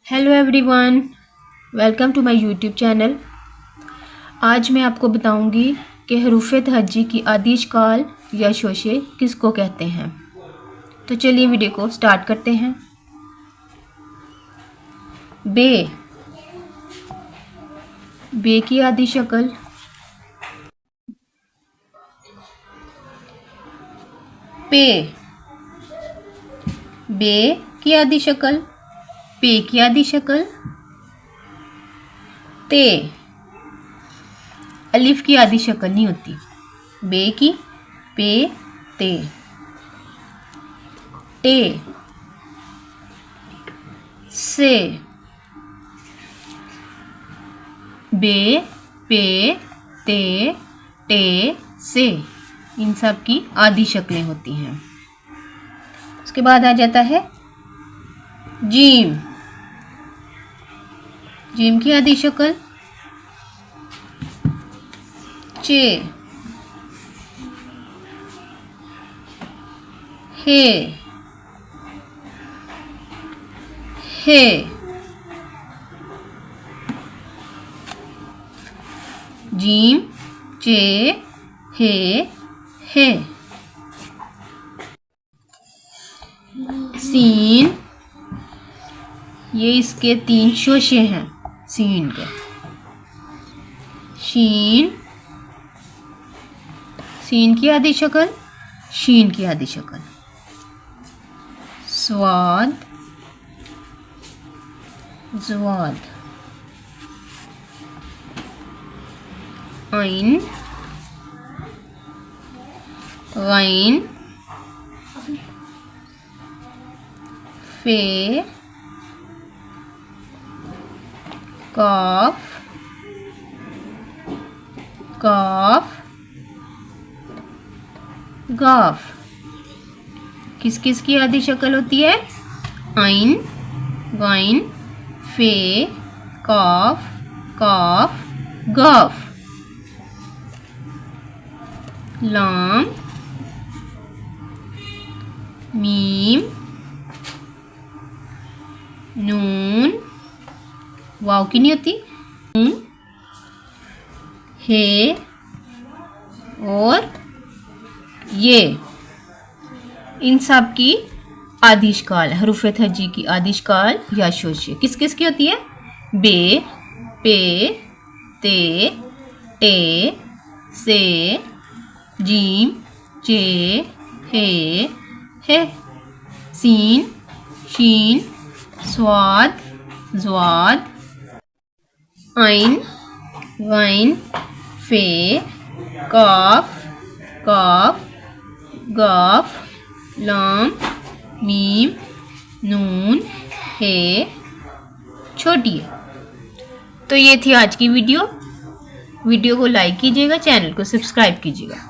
Hello everyone, welcome to my YouTube channel. आज मैं आपको बताऊंगी कि हरूफ़े तहज्जी की आदिश काल या शोशे किसको कहते हैं। तो चलिए वीडियो को स्टार्ट करते हैं। बे की आदि शक्ल पे। बे की आदि शक्ल पे की आदि शक्ल ते। अलिफ की आदि शक्ल नहीं होती। बे की पे ते टे से। बे पे ते टे से, इन सब की आदि शक्लें होती हैं। उसके बाद आ जाता है जीम। जीम की आदि शक्ल चे हे जीम चे हे। सीन, ये इसके 3 शोशे हैं सीन के। शीन, सीन की आदि शक्ल शीन की आदि शक्ल। स्वाद, ज़वाद। ऐन, गैन। फे, काफ, काफ, गाफ। किस किस की आदि शक्ल होती है? ऐन, गैन, फे, काफ, काफ, गाफ। लाम, मीम, नून, वाव की नहीं होती, नून, हे और ये, इन सब की आदिश काल, हरूफ़े तहज्जी की आदिश काल या शोशे किस किस की होती है? बे, पे, ते, टे, से, जीम, चे, हे। सीन, शीन, स्वाद, ज़वाद। ऐन, गैन, फे, काफ, काफ, गाफ। लाम, मीम, नून, हे, छोटी है। तो ये थी आज की वीडियो को लाइक कीजिएगा, चैनल को सब्सक्राइब कीजिएगा।